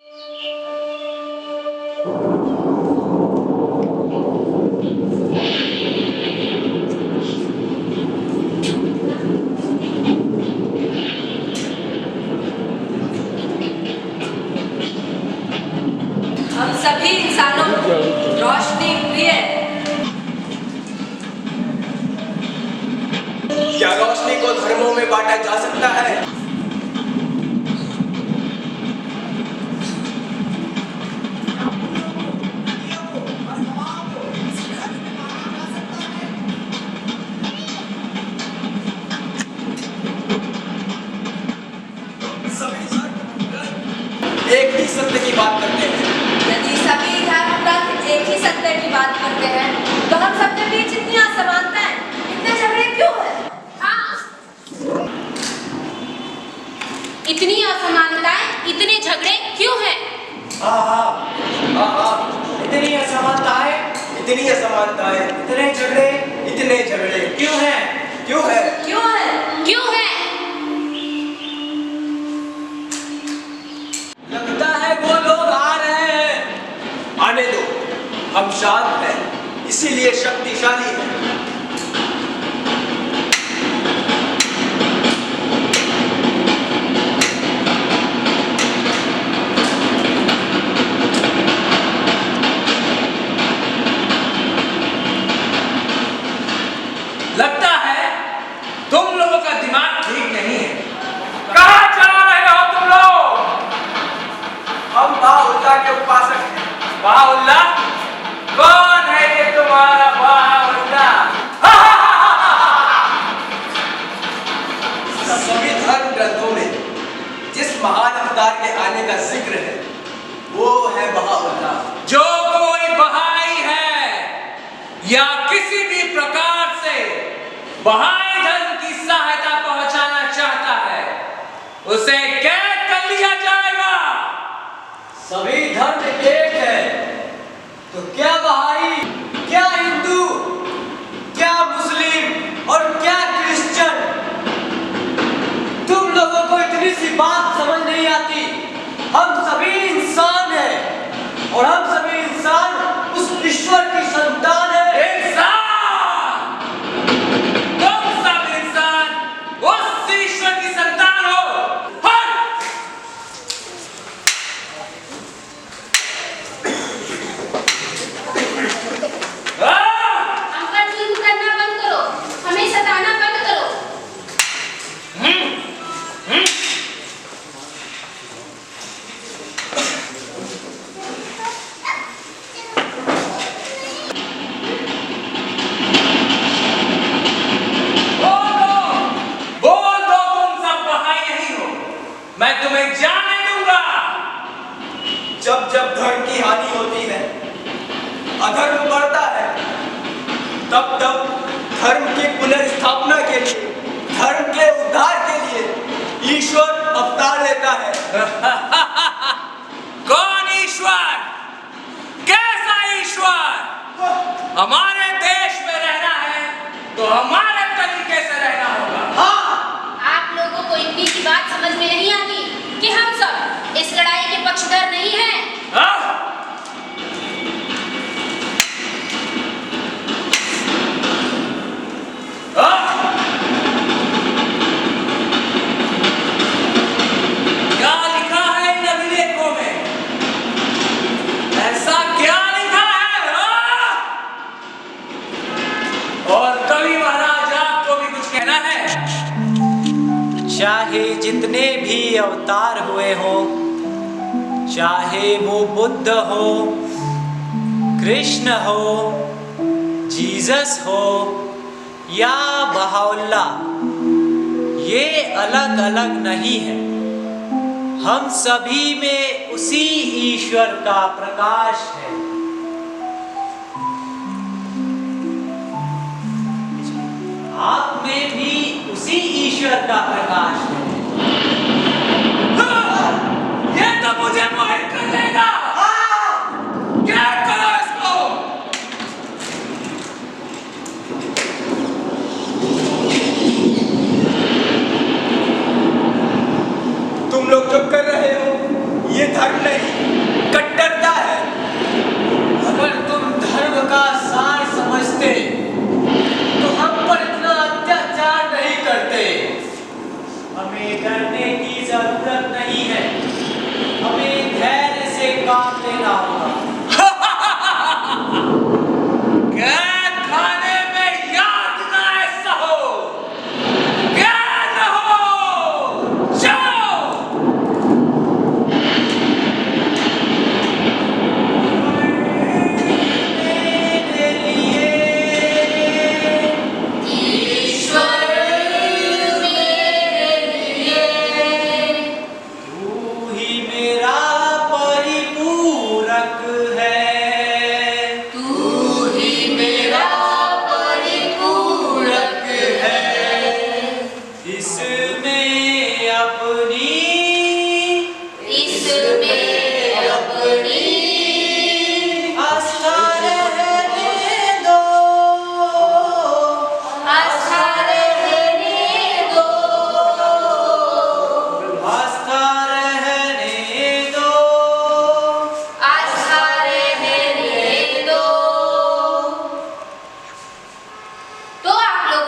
हम सभी इंसानों को रोशनी प्रिय है। क्या रोशनी को धर्मों में बांटा जा सकता है? एक ही सत्य की बात करते हैं। यदि सभी धर्म ग्रंथ एक ही सत्य की बात करते हैं तो हम सबके बीच इतनी असमानताएं, इतने झगड़े क्यों हैं? इतनी असमानताएं, इतने झगड़े क्यों हैं? इतनी असमानताएं, इतने झगड़े क्यों हैं? क्यों है? क्यों है? क्यों है? लगता है वो लोग आ रहे हैं। आने दो, हम शांत हैं, इसीलिए शक्तिशाली हैं। लगता है तुम लोगों का दिमाग ठीक नहीं है। कहाँ जा रहे हो तुम लोग? हम बाहुल्ला के उपासक हैं। बाहुल्ला? कौन है ये तुम्हारा बाहुल्ला? सभी धर्म ग्रंथों में जिस महान अवतार के आने का जिक्र है वो है बाहुल्ला। जो कोई बहाई है या किसी भी प्रकार से बहाई धर्म की सहायता पहुंचाना चाहता है उसे कैद कर लिया जाएगा। सभी धर्म एक है तो क्या बहाई, क्या हिंदू, क्या मुस्लिम और क्या क्रिश्चियन? तुम लोगों को इतनी सी बात समझ नहीं आती। हम सभी इंसान हैं और हम सभी इंसान उस ईश्वर की संतान है। तुम सब इंसान उस ईश्वर की संतान हो। हमका जुल्म करना बंद करो, हमें सताना बंद करो। बोल दो तुम सब बहाई नहीं हो, मैं तुम्हें जाने दूंगा। जब जब धर्म की हानि होती है, अधर्म बढ़ता है, तब तब धर्म की पुनर्स्थापना के लिए, धर्म के उद्धार के लिए ईश्वर अवतार लेता है। कौन ईश्वर? कैसा ईश्वर? हमारे देश में रहना है तो हमारे तरीके से रहना होगा। आप लोगों को इतनी सी बात समझ में नहीं आती कि हम सब इस लड़ाई के पक्षधर नहीं हैं। क्या लिखा है इन अभिलेखों में? ऐसा क्या लिखा है? और कवि महाराज आपको भी कुछ कहना है? चाहे जितने भी अवतार हुए हों, चाहे वो बुद्ध हो, कृष्ण हो, जीसस हो या बहाउल्ला, ये अलग अलग नहीं है। हम सभी में उसी ईश्वर का प्रकाश है। आप में भी उसी ईश्वर का प्रकाश है। ये तो मुझे मोहित कर देगा। क्या करो इसको? तुम लोग जो कर रहे हो ये धर्म नहीं,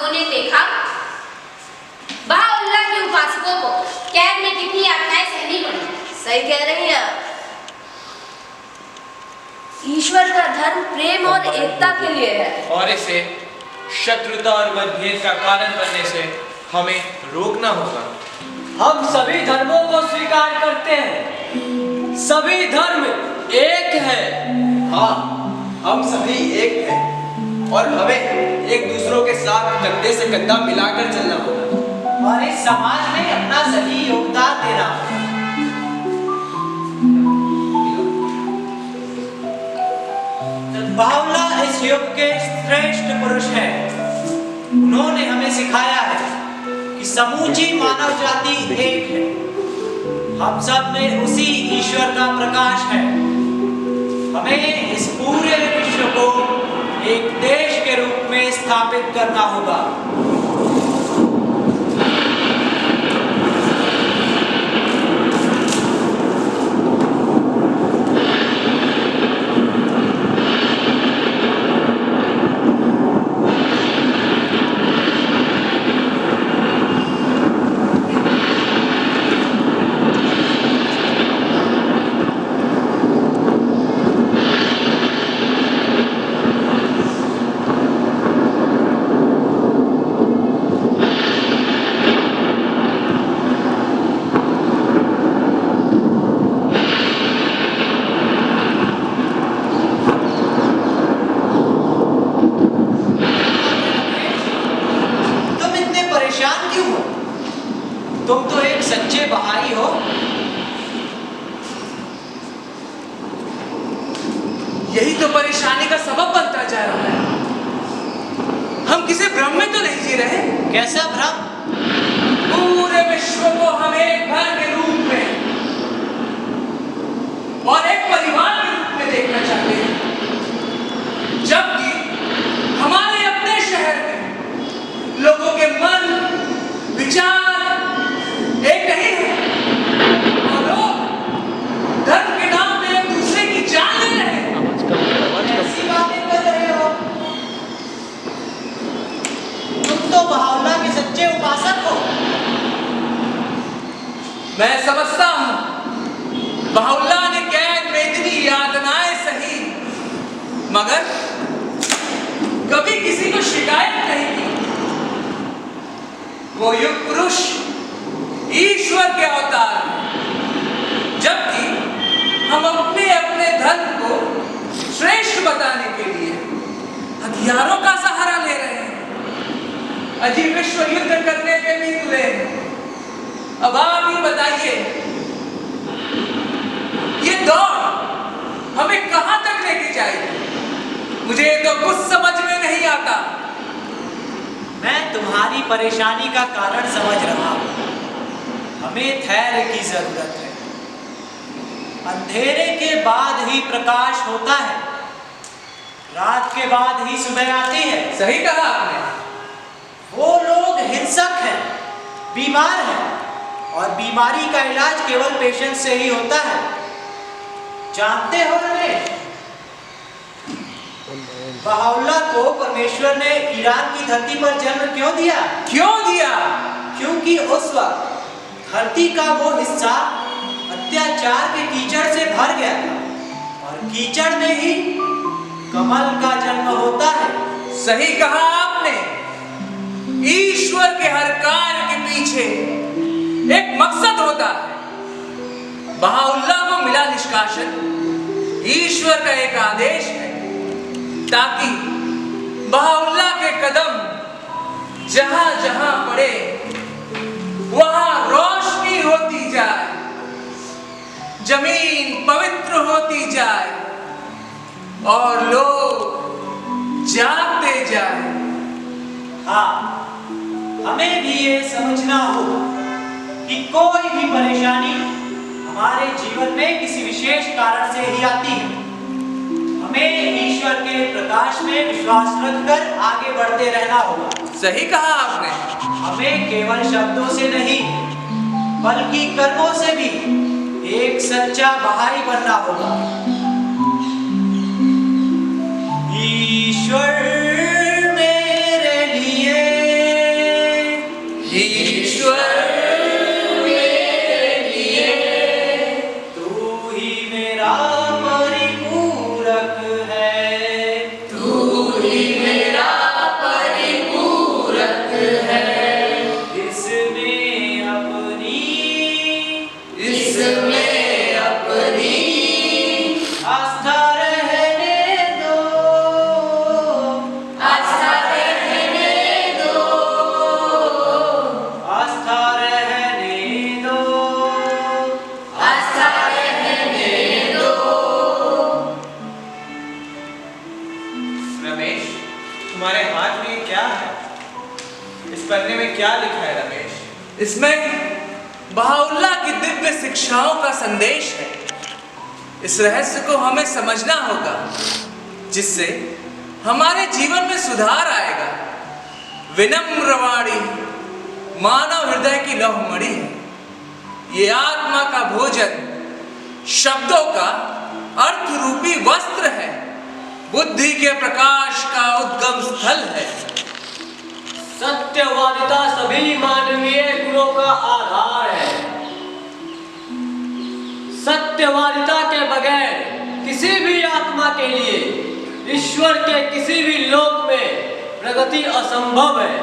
लोगों ने देखा बहाउल्लाह के उपासकों को कैद में कितनी यातनाएं सहनी पड़ी। सही कह रही हैं आप। ईश्वर का धर्म प्रेम और एकता के लिए है और इसे शत्रुता और मतभेद का कारण बनने से हमें रोकना होगा। हम सभी धर्मों को स्वीकार करते हैं। सभी धर्म एक है। हाँ, हम सभी एक हैं और हमें एक दूसरों के साथ कंधे से कंधा मिलाकर चलना होगा और इस समाज में अपना सही योगदान देना होगा। बहाउल्लाह इस युग के श्रेष्ठ पुरुष हैं। उन्होंने हमें सिखाया है कि समूची मानव जाति एक है। हम सब में उसी ईश्वर का प्रकाश है। हमें इस पूरे विश्व को एक देश के रूप में स्थापित करना होगा। तुम तो एक सच्चे बहाई हो। यही तो परेशानी का सबब बनता जा रहा है। हम किसी भ्रम में तो नहीं जी रहे। कैसा भ्रम? पूरे विश्व को हम एक घर के रूप में और एक परिवार के रूप में देखना चाहते हैं, जबकि हमारे अपने शहर में लोगों के मन विचार एक नहीं है और लोग धर्म के नाम पे एक दूसरे की जान ले रहे हैं। ऐसी बातें कर रहे हो? तुम तो बहाउल्लाह के सच्चे उपासक हो। मैं समझता हूं बहाउल्लाह ने कैद में इतनी यातनाएं सही, मगर कभी किसी को शिकायत नहीं की। वो युग पुरुष ईश्वर के अवतार हैं, जबकि हम अपने अपने धर्म को श्रेष्ठ बताने के लिए हथियारों का सहारा ले रहे हैं। अजीब विश्व युद्ध करने पे भी तुले हैं। अब आप ही बताइए, ये दौड़ हमें कहां तक लेके जाएगी? मुझे तो कुछ समझ में नहीं आता। मैं तुम्हारी परेशानी का कारण समझ रहा हूं। हमें धैर्य की जरूरत है। अंधेरे के बाद ही प्रकाश होता है, रात के बाद ही सुबह आती है। सही कहा आपने। वो लोग हिंसक हैं, बीमार हैं, और बीमारी का इलाज केवल पेशेंट से ही होता है। जानते हो रमेश, बहाउल्लाह को परमेश्वर ने ईरान की धरती पर जन्म क्यों दिया? क्यों दिया? क्योंकि उस वक्त धरती का वो हिस्सा अत्याचार के कीचड़ से भर गया था, और कीचड़ में ही कमल का जन्म होता है। सही कहा आपने। ईश्वर के हर कार्य के पीछे एक मकसद होता है। बहाउल्लाह को मिला निष्कासन ईश्वर का एक आदेश है, ताकि बहाउल्लाह के कदम जहां जहां पड़े वहां रोशनी होती जाए, जमीन पवित्र होती जाए और लोग जागते जाए। हाँ, हमें भी ये समझना होगा कि कोई भी परेशानी हमारे जीवन में किसी विशेष कारण से ही आती है। हमें ईश्वर के प्रकाश में विश्वास रखकर आगे बढ़ते रहना होगा। सही कहा आपने। हमें केवल शब्दों से नहीं, बल्कि कर्मों से भी एक सच्चा बहाई बनना होगा। ईश्वर मेरे लिए पन्ने में क्या लिखा है रमेश? इसमें बहाउल्लाह की दिव्य शिक्षाओं का संदेश है। इस रहस्य को हमें समझना होगा, जिससे हमारे जीवन में सुधार आएगा। विनम्र वाणी मानव हृदय की लौहमणि है। ये आत्मा का भोजन, शब्दों का अर्थ रूपी वस्त्र है, बुद्धि के प्रकाश का उद्गम स्थल है। सत्यवादिता सभी मानवीय गुणों का आधार है। सत्यवादिता के बगैर किसी भी आत्मा के लिए ईश्वर के किसी भी लोक में प्रगति असंभव है।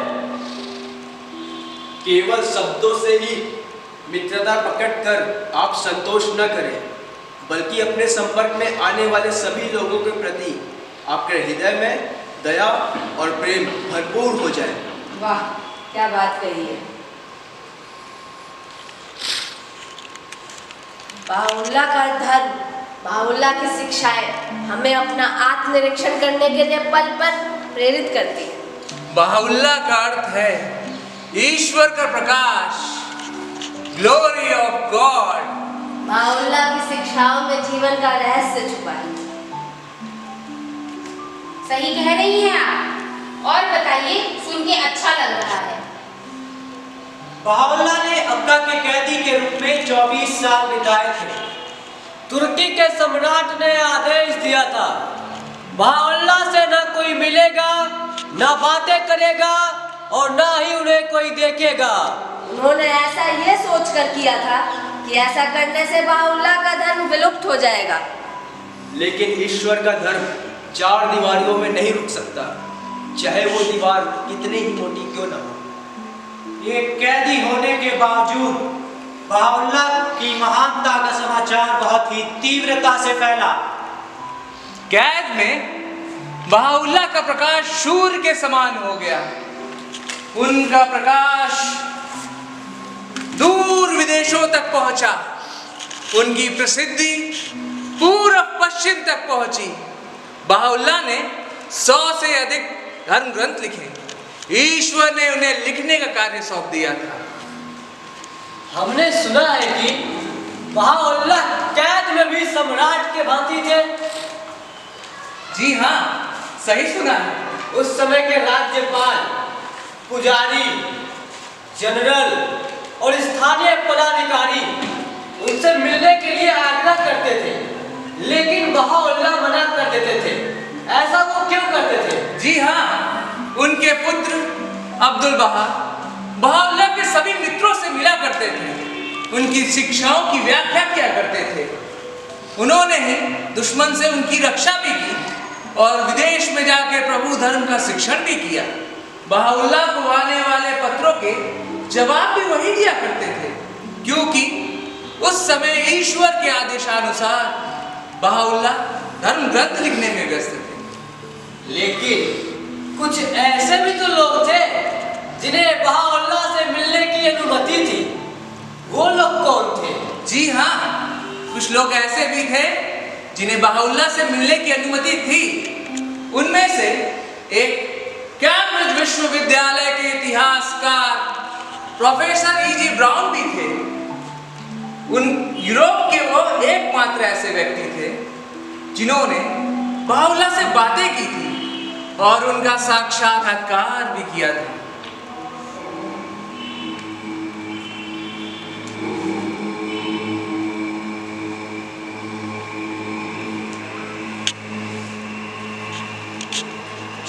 केवल शब्दों से ही मित्रता पकड़कर आप संतोष न करें, बल्कि अपने संपर्क में आने वाले सभी लोगों के प्रति आपके हृदय में दया और प्रेम भरपूर हो जाए। वाह, क्या बात कही है। बहाउल्लाह का धर्म, बहाउल्लाह की शिक्षाएं हमें अपना आत्मनिरीक्षण करने के लिए पल पल प्रेरित करती है। बहाउल्लाह का अर्थ है ईश्वर का प्रकाश, ग्लोरी ऑफ गॉड। बहाउल्लाह की शिक्षाओं में जीवन का रहस्य छुपा है। सही कह रही हैं आप। और बताइए, सुन के अच्छा लग रहा है। बहाउल्लाह ने अक्का के कैदी के रूप में 24 साल बिताए थे। तुर्की के सम्राट ने आदेश दिया था, बहाउल्लाह से न कोई मिलेगा, न बातें करेगा और न ही उन्हें कोई देखेगा। उन्होंने ऐसा ये सोचकर किया था कि ऐसा करने से बहाउल्लाह का धर्म विलुप्त हो जाएगा। लेकिन ईश्वर का धर्म 4 दीवारों में नहीं रुक सकता, चाहे वो दीवार कितनी ही मोटी क्यों न हो। एक कैदी होने के बावजूद बहाउल्लाह की महानता का समाचार बहुत ही तीव्रता से फैला। कैद में बहाउल्लाह का प्रकाश सूर्य के समान हो गया। उनका प्रकाश दूर विदेशों तक पहुंचा। उनकी प्रसिद्धि पूर्व पश्चिम तक पहुंची। बहाउल्लाह ने 100 से अधिक धर्म ग्रंथ लिखे। ईश्वर ने उन्हें लिखने का कार्य सौंप दिया था। हमने सुना है कि बहाउल्लाह कैद में भी सम्राट के भांति थे। जी हाँ, सही सुना है। उस समय के राज्यपाल, पुजारी, जनरल और स्थानीय पदाधिकारी उनसे मिलने के लिए आग्रह करते थे, लेकिन बहाउल्लाह मना कर देते थे। ऐसा वो क्यों करते थे? जी हाँ, उनके पुत्र अब्दुल बहा बहाउल्लाह के सभी मित्रों से मिला करते थे। उनकी शिक्षाओं की व्याख्या किया करते थे। उन्होंने ही दुश्मन से उनकी रक्षा भी की और विदेश में जाकर प्रभु धर्म का शिक्षण भी किया। बहाउल्लाह को आने वाले पत्रों के जवाब भी वही दिया करते थे, क्योंकि उस समय ईश्वर के आदेशानुसार बहाउल्लाह धर्म ग्रंथ लिखने में व्यस्त थे। लेकिन कुछ ऐसे भी तो लोग थे जिन्हें बहाउल्लाह से मिलने की अनुमति थी। वो लोग कौन थे? जी हाँ, कुछ लोग ऐसे भी थे जिन्हें बहाउल्लाह से मिलने की अनुमति थी। उनमें से एक कैम्ब्रिज विश्वविद्यालय के इतिहासकार प्रोफेसर E.G. ब्राउन भी थे। यूरोप के वो एकमात्र ऐसे व्यक्ति थे जिन्होंने बहाउल्लाह से बातें की थी और उनका साक्षात्कार भी किया था।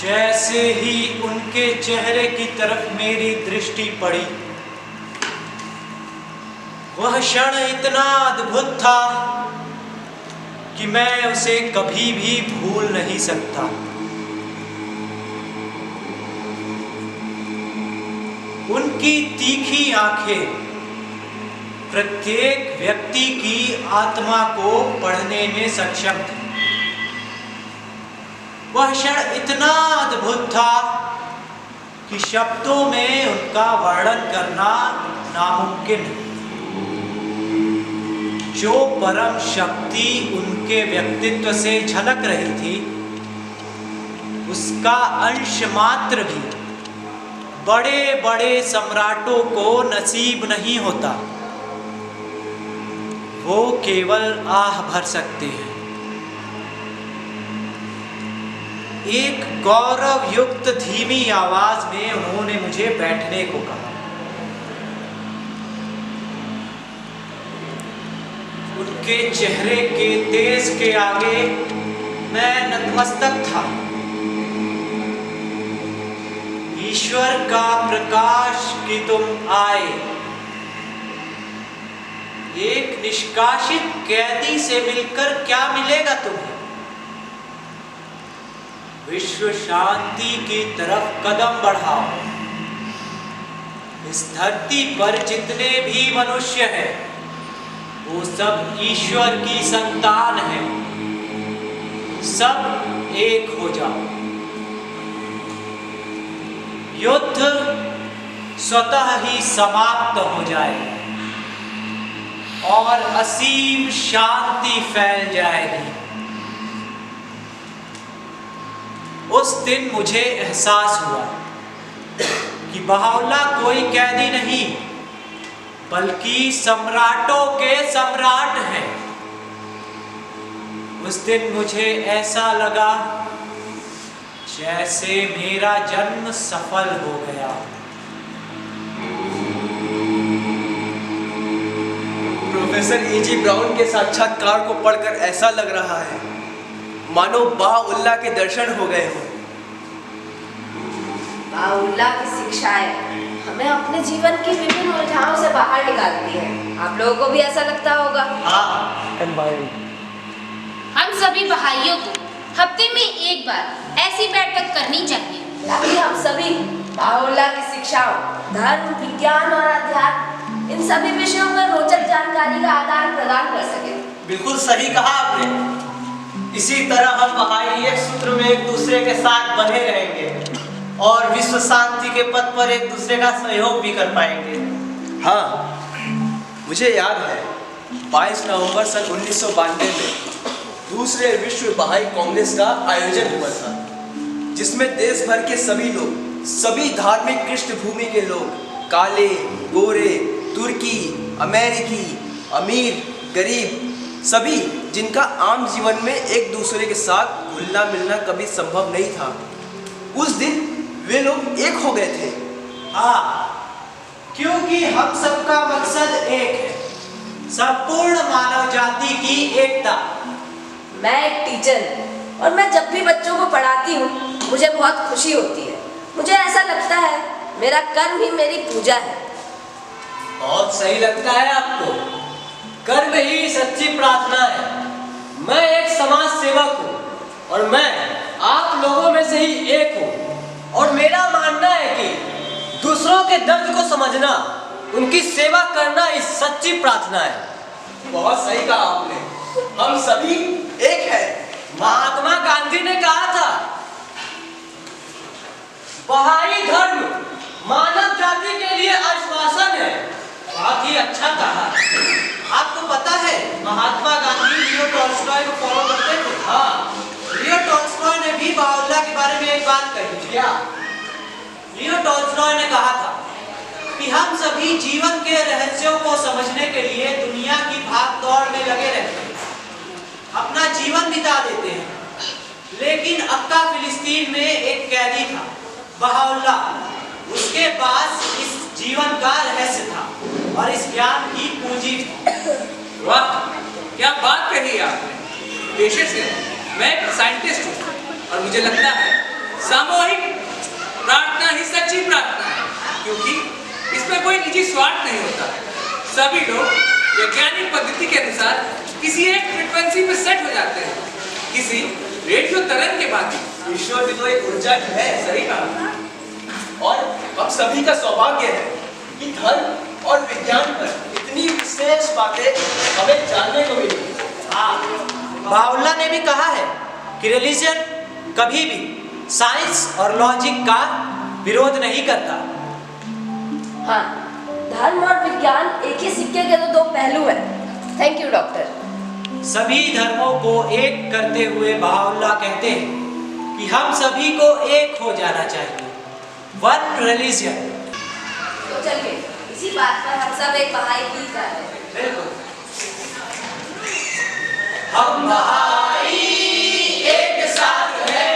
जैसे ही उनके चेहरे की तरफ मेरी दृष्टि पड़ी, वह क्षण इतना अद्भुत था कि मैं उसे कभी भी भूल नहीं सकता। उनकी तीखी आंखें प्रत्येक व्यक्ति की आत्मा को पढ़ने में सक्षम थी। वह क्षण इतना अद्भुत था कि शब्दों में उनका वर्णन करना नामुमकिन है। जो परम शक्ति उनके व्यक्तित्व से झलक रही थी, उसका अंश मात्र भी बड़े बड़े सम्राटों को नसीब नहीं होता। वो केवल आह भर सकते हैं। एक गौरव युक्त धीमी आवाज में उन्होंने मुझे बैठने को कहा। उनके चेहरे के तेज के आगे मैं नतमस्तक था। ईश्वर का प्रकाश कि तुम आए। एक निष्कासित कैदी से मिलकर क्या मिलेगा तुम्हें? विश्व शांति की तरफ कदम बढ़ाओ। इस धरती पर जितने भी मनुष्य हैं वो सब ईश्वर की संतान हैं। सब एक हो जाओ। युद्ध स्वतः ही समाप्त हो जाए और असीम शांति फैल जाएगी। उस दिन मुझे एहसास हुआ कि बहाउल्लाह कोई कैदी नहीं बल्कि सम्राटों के सम्राट हैं। उस दिन मुझे ऐसा लगा जैसे मेरा जन्म सफल हो गया। Professor E.G. ब्राउन के साक्षात्कार को पढ़कर ऐसा लग रहा है मानो बहाउल्लाह के दर्शन हो गए हों। बहाउल्लाह की शिक्षाएं हमें अपने जीवन की विभिन्न उलझाओं से बाहर निकालती हैं। आप लोगों को भी ऐसा लगता होगा। हम सभी बहाइयों को हफ्ते में एक बार ऐसी बैठक करनी चाहिए ताकि हम सभी बहाउल्लाह की शिक्षाओं, धर्म, विज्ञान और अध्यात्म इन सभी विषयों पर रोचक जानकारी का आदान प्रदान कर सके। बिल्कुल सही कहा आपने। इसी तरह हम बहाई एक सूत्र में एक दूसरे के साथ बने रहेंगे और विश्व शांति के पथ पर एक दूसरे का सहयोग भी कर पाएंगे। हाँ, मुझे याद है 22 नवंबर सन 1992 में दूसरे विश्व बहाई कांग्रेस का आयोजन हुआ था, जिसमें देश भर के सभी लोग, सभी धार्मिक पृष्ठभूमि के लोग, काले, गोरे, तुर्की, अमेरिकी, अमीर, गरीब, सभी जिनका आम जीवन में एक दूसरे के साथ घुलना मिलना कभी संभव नहीं था, उस दिन वे लोग एक हो गए थे। हाँ, क्योंकि हम सबका मकसद एक है, संपूर्ण मानव जाति की एकता। मैं एक टीचर और मैं जब भी बच्चों को पढ़ाती हूँ मुझे बहुत खुशी होती है। मुझे ऐसा लगता है मेरा कर्म ही मेरी पूजा है। बहुत सही लगता है आपको। कर्म ही सच्ची प्रार्थना है। मैं एक समाज सेवक हूँ और मैं आप लोगों में से ही एक हूँ और मेरा मानना है कि दूसरों के दर्द को समझना, उनकी सेवा करना ही सच्ची प्रार्थना है। बहुत सही कहा आपने। हम सभी एक हैं। महात्मा गांधी ने कहा था, बहाई धर्म मानव जाति के लिए आश्वासन है। बहुत ही अच्छा कहा। आपको पता है महात्मा गांधी लियो टॉल्स्टॉय को फॉलो करते थे। हाँ, लियो टॉल्स्टॉय ने भी बहाउल्लाह के बारे में एक बात कही। क्या? लियो टॉल्स्टॉय ने कहा था कि हम सभी जीवन के रहस्यों को समझने के लिए दुनिया की भाग दौड़ में लगे रहते हैं, अपना जीवन बिता देते हैं, लेकिन अक्का फिलिस्तीन में एक कैदी था, बहाउल्लाह। उसके पास इस जीवन का रहस्य था और इस ज्ञान की पूंजी थी। वाह, क्या बात कही आपने। पेशे से मैं एक साइंटिस्ट हूँ और मुझे लगता है सामूहिक प्रार्थना ही सच्ची प्रार्थना है, क्योंकि इसमें कोई निजी स्वार्थ नहीं होता। सभी लोग वैज्ञानिक पद्धति के अनुसार किसी एक फ्रीक्वेंसी पे सेट हो जाते हैं, किसी रेडियो तरंग के बाद। ईश्वर भी तो एक ऊर्जा ही है। सही कहा। और हम सभी का सौभाग्य है कि धर्म और विज्ञान पर इतनी विशेष बातें हमें जानने को मिली। बहाउल्लाह ने भी कहा है कि रिलीजन कभी भी साइंस और लॉजिक का विरोध नहीं करता। हाँ, धर्म और विज्ञान एक ही सिक्के के तो दो पहलू हैं। Thank you doctor. सभी धर्मों को एक करते हुए बहाउल्लाह कहते हैं कि हम सभी को एक हो जाना चाहिए। one religion. तो चलिए इसी बात पर हम सब एक बहाई गीत गा रहे हैं। बिल्कुल। हम बहाई एक साथ है,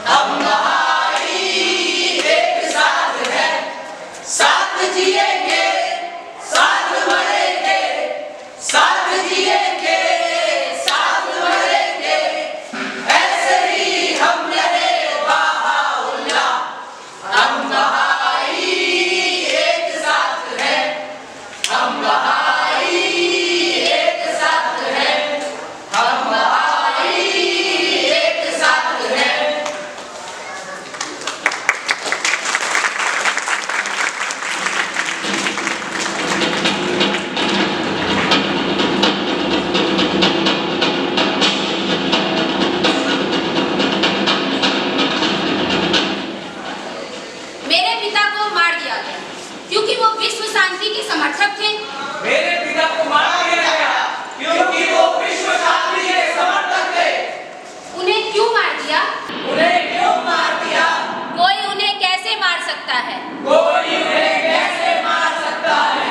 हम बहाई एक साथ है, साथ जिएंगे, साथ मरेंगे, साथ जिएंगे, साथ मरेंगे, ऐसे ही हम रहे बहाउल्लाह। हम बहाई एक साथ है, हम बहाई एक साथ है, हम बहाई एक साथ है। मेरे पिता को मार दिया गया क्योंकि वो विश्व शांति के समर्थक थे। मेरे पिता को मार दिया गया क्योंकि वो विश्व शांति के समर्थक थे। उन्हें क्यों मार दिया? उन्हें क्यों मार दिया? कोई उन्हें कैसे मार सकता है? कोई उन्हें कैसे मार सकता है?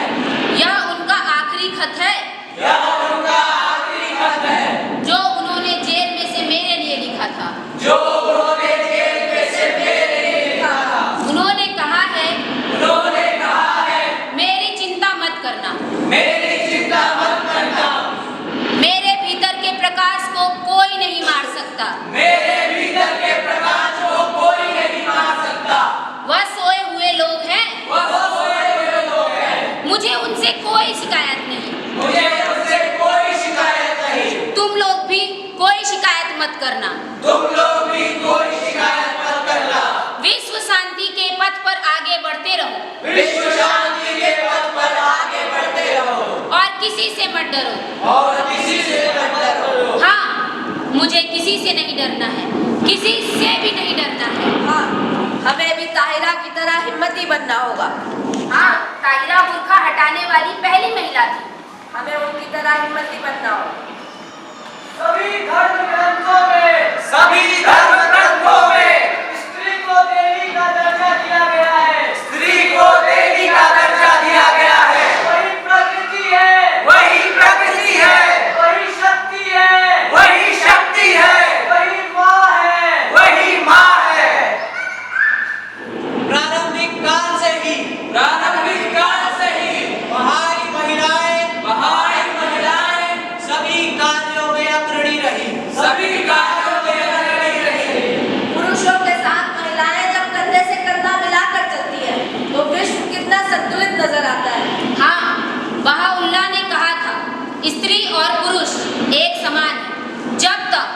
यह उनका आखिरी खत है यह उनका आखिरी खत है जो उन्होंने जेल में से मेरे लिए लिखा था। जो उन्होंने जेल में से मेरे लिए लिखा था। उन्होंने कहा है उन्होंने कहा है मेरी चिंता मत करना, मेरी चिंता मत करना, मेरे भीतर के प्रकाश को कोई नहीं मार सकता। मेरे भीतर के प्रकाश को कोई नहीं मार सकता। वह सोए हुए लोग हैं, वह सोए हुए लोग हैं। मुझे उनसे कोई शिकायत नहीं। मुझे उनसे कोई शिकायत नहीं। तुम लोग भी कोई शिकायत मत करना। तुम लोग भी कोई शिकायत मत करना। विश्व शांति के पथ पर आगे बढ़ते रहो विश्व शांति के पथ पर आगे बढ़ते रहो और किसी से मत डरो। और किसी से मत डरो। हाँ, मुझे किसी से नहीं डरना है, किसी से भी नहीं डरना है। हाँ, हमें भी ताहिरा की तरह हिम्मती बनना होगा। हाँ, ताहिरा बुर्का हटाने वाली पहली महिला थी। हमें उनकी तरह हिम्मती बनना होगा। सभी धर्म ग्रंथों में सभी धर्म ग्रंथों में स्त्री को देवी का दर्जा दिया गया है। स्त्री को देवी का दर्जा दिया गया है। वही प्रकृति है, वही प्रकृति है, वही शक्ति है, वही शक्ति है, वही माँ है। वही माँ है। प्रारंभिक काल से ही प्रारंभिक काल से ही बहाई महिलाएं सभी कार्यों में अग्रणी रही। सभी कार्यों में अग्रणी रही। पुरुषों के साथ महिलाएं जब कंधे से कंधा मिलाकर चलती है तो विश्व कितना संतुलित नजर आता है। हाँ, बहाउल्लाह ने कहा था स्त्री और पुरुष एक समान है। जब तक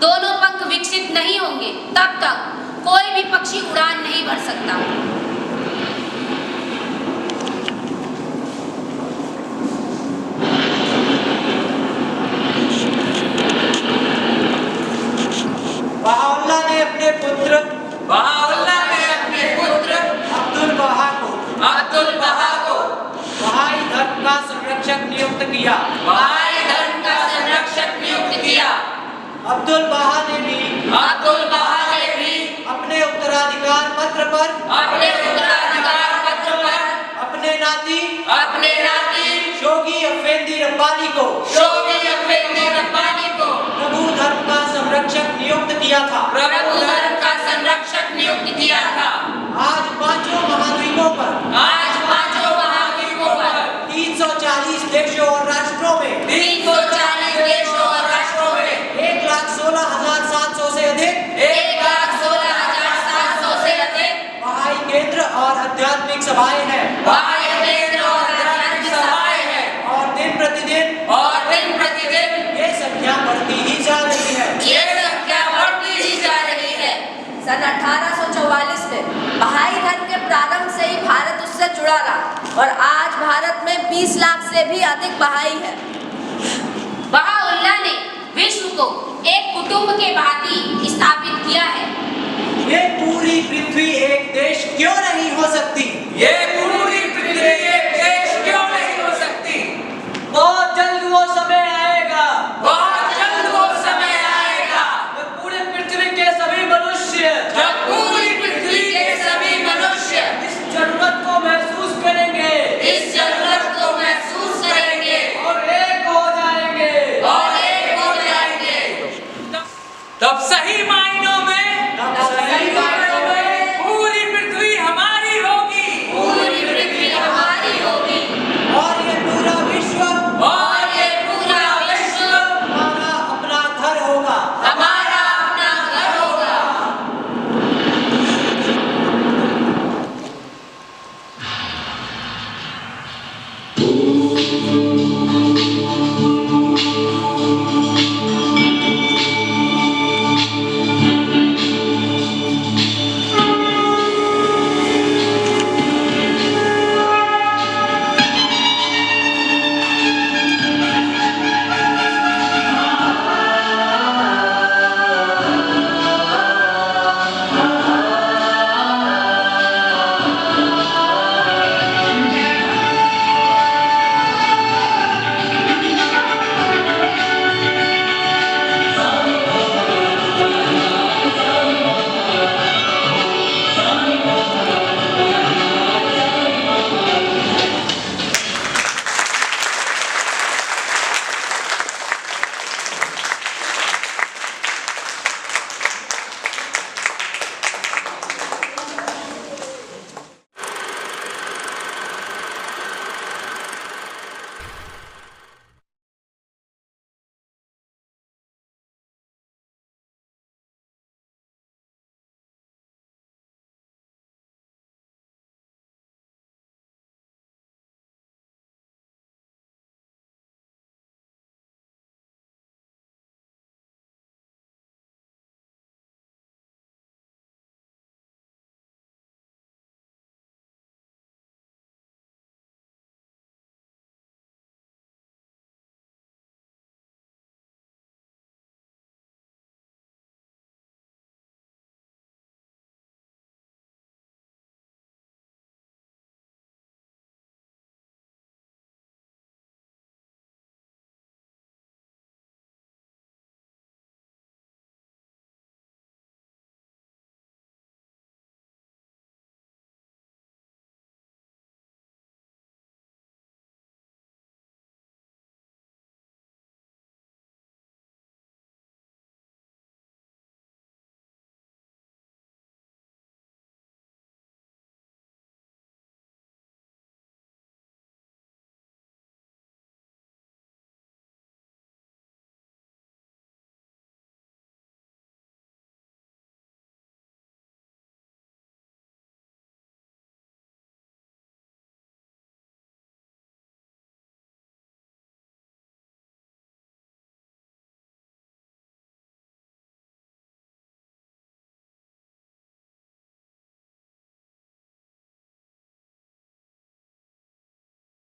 दोनों पंख विकसित नहीं होंगे तब तक कोई भी पक्षी उड़ान नहीं भर सकता। बहाउल्लाह ने अपने पुत्र बहाउल्लाह ने अपने पुत्र अब्दुल बहा को अब्दुल बहा को बहाई धर्म का संरक्षक नियुक्त किया। बहाई धर्म का संरक्षक नियुक्त किया। अब्दुल बहा ने भी अब्दुल बहा ने भी अपने उत्तराधिकार पत्र पर अपने उत्तराधिकार पत्र पर अपने नाती शोगी अफेंदी रब्बानी को प्रभु धर्म का संरक्षक नियुक्त किया था। प्रभु धर्म का संरक्षक नियुक्त किया था। आज पांचों महाद्वीपों पर 340 देशों और राष्ट्रों में 340 देशों और राष्ट्रों में 1,16,700 से अधिक 1,16,700 से अधिक बहाई केंद्र और आध्यात्मिक सभाएं हैं। बहाई केंद्र और आध्यात्मिक सभाएं हैं। और दिन प्रतिदिन ये संख्या बढ़ती ही जा रही है। ये संख्या बढ़ती ही जा रही है। सन 1844 में बहाई धर्म के प्रारंभ से ही भारत उससे जुड़ा रहा और आज भारत में 20 लाख से भी अधिक बहाई है। बहाउल्लाह ने विश्व को एक कुटुंब के भांति स्थापित किया है। ये पूरी पृथ्वी एक देश क्यों नहीं हो सकती? ये पूरी पृथ्वी एक देश क्यों नहीं हो सकती? बहुत जल्द वो समय आएगा, बहुत जल्द वो समय आएगा जब पूरी पृथ्वी के सभी मनुष्य जब पूरी पृथ्वी के सभी मनुष्य सही मायनों में पूरी पृथ्वी हमारी होगी। पूरी पृथ्वी हमारी होगी और ये पूरा विश्व हमारा अपना घर होगा। हमारा अपना घर होगा। Ooh.